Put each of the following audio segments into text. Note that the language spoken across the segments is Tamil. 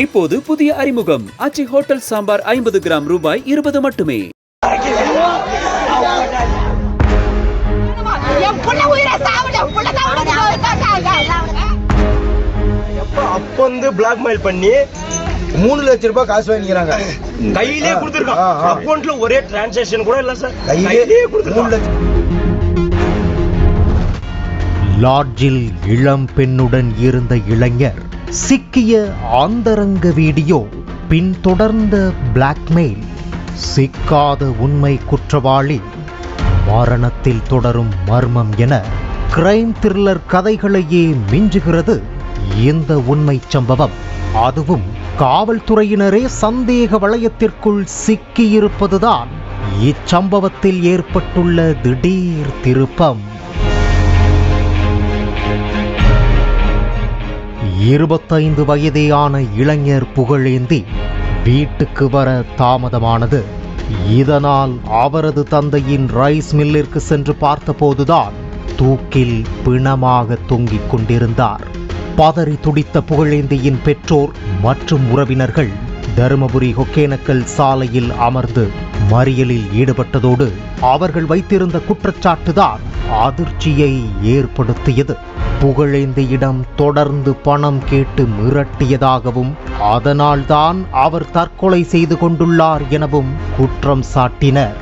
இப்போது புதிய அறிமுகம் ஆச்சி ஹோட்டல் சாம்பார் 50 கிராம் ரூபாய் 20 மட்டுமே. அப்ப வந்து பிளாக்மெயில் பண்ணி 3 லட்சம் ரூபாய் காசு வாங்கிக்கிறாங்க. கையிலே கொடுத்துருக்கான். அக்கௌண்ட்ல ஒரே டிரான்சாக்ஷன் கூட இல்ல சார். கையிலே கொடுத்துருக்கான். லாட்ஜில் இளம் பெண்ணுடன் இருந்த இளைஞர் சிக்கிய ஆந்தரங்க வீடியோ, பின்தொடர்ந்த பிளாக்மெயில், சிக்காத உண்மை குற்றவாளி, மரணத்தில் தொடரும் மர்மம் என கிரைம் த்ரில்லர் கதைகளையே மிஞ்சுகிறது இந்த உண்மை சம்பவம். அதுவும் காவல்துறையினரே சந்தேக வளையத்திற்குள் சிக்கியிருப்பதுதான் இச்சம்பவத்தில் ஏற்பட்டுள்ள திடீர் திருப்பம். 25 வயதேயான இளைஞர் புகழேந்தி வீட்டுக்கு வர தாமதமானது. இதனால் அவரது தந்தையின் ரைஸ் மில்லிற்கு சென்று பார்த்தபோதுதான் தூக்கில் பிணமாக தொங்கிக் கொண்டிருந்தார். பதறி துடித்த புகழேந்தியின் பெற்றோர் மற்றும் உறவினர்கள் தருமபுரி ஒகேனக்கல் சாலையில் அமர்ந்து மறியலில் ஈடுபட்டதோடு அவர்கள் வைத்திருந்த குற்றச்சாட்டுதான் அதிர்ச்சியை ஏற்படுத்தியது. புகழேந்தியிடம் தொடர்ந்து பணம் கேட்டு மிரட்டியதாகவும் அதனால்தான் அவர் தற்கொலை செய்து கொண்டுள்ளார் எனவும் குற்றம் சாட்டினர்.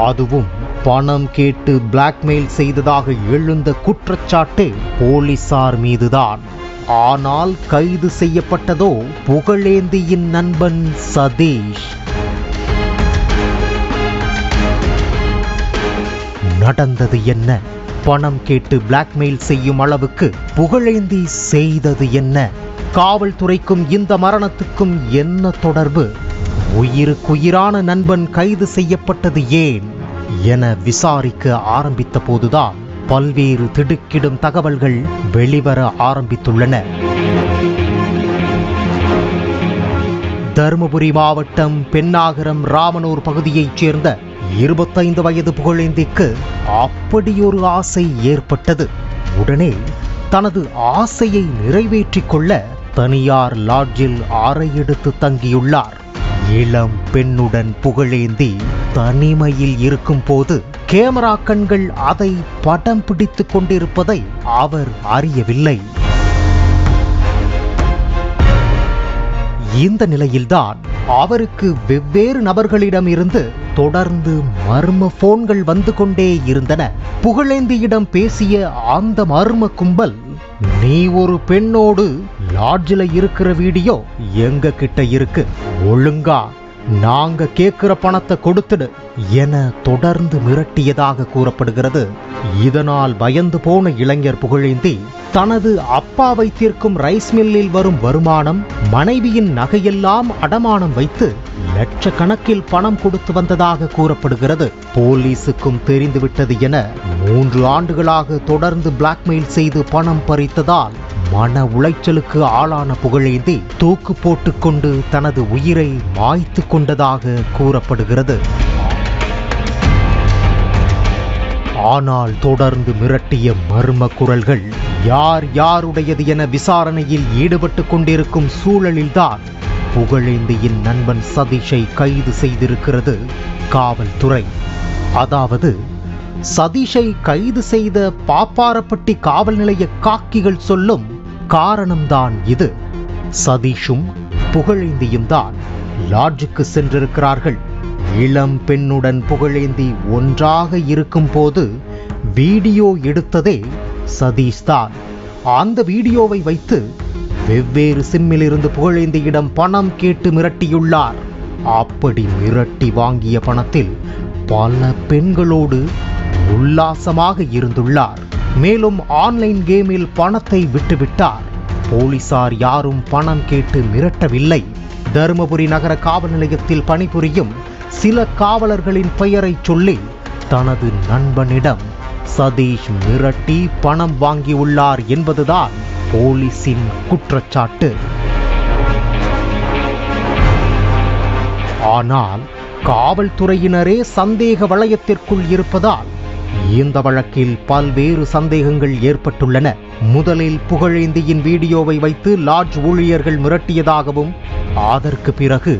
அதுவும் பணம் கேட்டு பிளாக்மெயில் செய்ததாக எழுந்த குற்றச்சாட்டு போலீசார் மீதுதான். ஆனால் கைது செய்யப்பட்டதோ புகழேந்தியின் நண்பன் சதீஷ். நடந்தது என்ன? பணம் கேட்டு பிளாக்மெயில் செய்யும் அளவுக்கு புகழேந்தி செய்தது என்ன? காவல்துறைக்கும் இந்த மரணத்துக்கும் என்ன தொடர்பு? உயிருக்குயிரான நண்பன் கைது செய்யப்பட்டது ஏன் என விசாரிக்க ஆரம்பித்த போதுதான் பல்வேறு திடுக்கிடும் தகவல்கள் வெளிவர ஆரம்பித்துள்ளன. தருமபுரி மாவட்டம் பென்னாகரம் ராமனூர் பகுதியைச் சேர்ந்த 25 வயது புகழேந்திக்கு அப்படியொரு ஆசை ஏற்பட்டது. உடனே தனது ஆசையை நிறைவேற்றிக் கொள்ள தனியார் லாட்ஜில் அறை எடுத்து தங்கியுள்ளார். இளம் பெண்ணுடன் புகழேந்தி தனிமையில் இருக்கும் போது கேமரா கண்கள் அதை படம் பிடித்துக் கொண்டிருப்பதை அவர் அறியவில்லை. இந்த நிலையில்தான் அவருக்கு வெவ்வேறு நபர்களிடம் இருந்து தொடர்ந்து மர்ம போன்கள் வந்து கொண்டே இருந்தன. புகழேந்தியிடம் பேசிய அந்த மர்ம கும்பல், நீ ஒரு பெண்ணோடு லாட்ஜில் இருக்கிற வீடியோ எங்க கிட்ட இருக்கு, ஒழுங்கா நாங்க கேட்கிற பணத்தை கொடுத்துடு என தொடர்ந்து மிரட்டியதாக கூறப்படுகிறது. இதனால் பயந்து போன இளைஞர் புகழேந்தி தனது அப்பா வைத்திருக்கும் ரைஸ் மில்லில் வரும் வருமானம், மனைவியின் நகையெல்லாம் அடமானம் வைத்து லட்சக்கணக்கில் பணம் கொடுத்து வந்ததாக கூறப்படுகிறது. போலீசுக்கும் தெரிந்துவிட்டது என 3 ஆண்டுகளாக தொடர்ந்து பிளாக்மெயில் செய்து பணம் பறித்ததால் மன உளைச்சலுக்கு ஆளான புகழேந்தி தூக்கு போட்டுக்கொண்டு தனது உயிரை மாய்த்து கொண்டதாக கூறப்படுகிறது. ஆனால் தொடர்ந்து மிரட்டிய மர்ம குரல்கள் யார் யாருடையது என விசாரணையில் ஈடுபட்டு கொண்டிருக்கும் சூழலில்தான் புகழேந்தியின் நண்பன் சதீஷை கைது செய்திருக்கிறது காவல்துறை. அதாவது சதீஷை கைது செய்த பாப்பாரப்பட்டி காவல் நிலைய காக்கிகள் சொல்லும் காரணம்தான் இது. சதீஷும் புகழேந்தியும் தான் லாட்ஜுக்கு சென்றிருக்கிறார்கள். இளம் பெண்ணுடன் புகழேந்தி ஒன்றாக இருக்கும் போது வீடியோ எடுத்ததே சதீஷ் தான். அந்த வீடியோவை வைத்து வெவ்வேறு சிம்மில் இருந்து புகழேந்தியிடம் பணம் கேட்டு மிரட்டியுள்ளார். அப்படி மிரட்டி வாங்கிய பணத்தில் பல பெண்களோடு உல்லாசமாக இருந்துள்ளார். மேலும் ஆன்லைன் கேமில் பணத்தை விட்டுவிட்டார். போலீசார் யாரும் பணம் கேட்டு மிரட்டவில்லை. தருமபுரி நகர காவல் நிலையத்தில் பணிபுரியும் சில காவலர்களின் பெயரை சொல்லி தனது நண்பனிடம் சதீஷ் மிரட்டி பணம் வாங்கியுள்ளார் என்பதுதான் போலீசின் குற்றச்சாட்டு. ஆனால் காவல்துறையினரே சந்தேக வளையத்திற்குள் இருப்பதால் இந்த வழக்கில் பல்வேறு சந்தேகங்கள் ஏற்பட்டுள்ளன. முதலில் புகழேந்தியின் வீடியோவை வைத்து லாட்ஜ் ஊழியர்கள் மிரட்டியதாகவும், அதற்கு பிறகு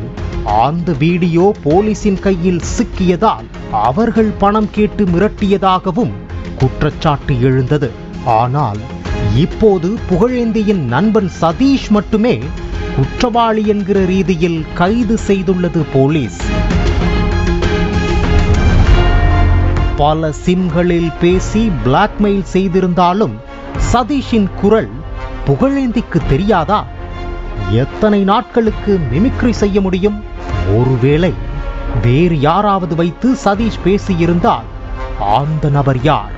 அந்த வீடியோ போலீசின் கையில் சிக்கியதால் அவர்கள் பணம் கேட்டு மிரட்டியதாகவும் குற்றச்சாட்டு எழுந்தது. ஆனால் இப்போது புகழேந்தியின் நண்பன் சதீஷ் மட்டுமே குற்றவாளி என்கிற ரீதியில் கைது செய்துள்ளது போலீஸ். பல சிம்களில் பேசி பிளாக்மெயில் செய்திருந்தாலும் சதீஷின் குரல் புகழேந்திக்கு தெரியாதா? எத்தனை நாட்களுக்கு மிமிக்ரி செய்ய முடியும்? ஒருவேளை வேறு யாராவது வைத்து சதீஷ் பேசியிருந்தால் அந்த நபர் யார்?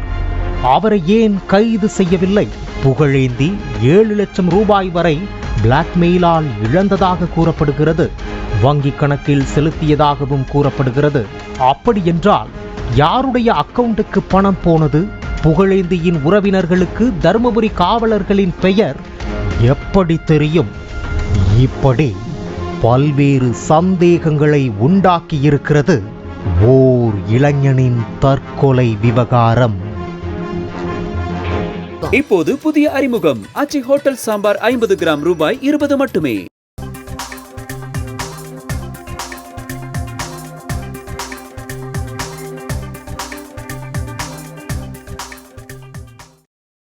அவரை ஏன் கைது செய்யவில்லை? புகழேந்தி 7 லட்சம் ரூபாய் வரை பிளாக்மெயிலால் இழந்ததாக கூறப்படுகிறது. வங்கி கணக்கில் செலுத்தியதாகவும் கூறப்படுகிறது. அப்படி என்றால் யாருடைய அக்கவுண்டுக்கு பணம் போனது? புகழேந்தியின் உறவினர்களுக்கு தருமபுரி காவலர்களின் பெயர் எப்படி தெரியும்? இப்படி பல்வேறு சந்தேகங்களை உண்டாக்கியிருக்கிறது ஓர் இளைஞனின் தற்கொலை விவகாரம். இப்போது புதிய அறிமுகம் ஆச்சி ஹோட்டல் சாம்பார் 50 கிராம் ரூபாய் 20 மட்டுமே.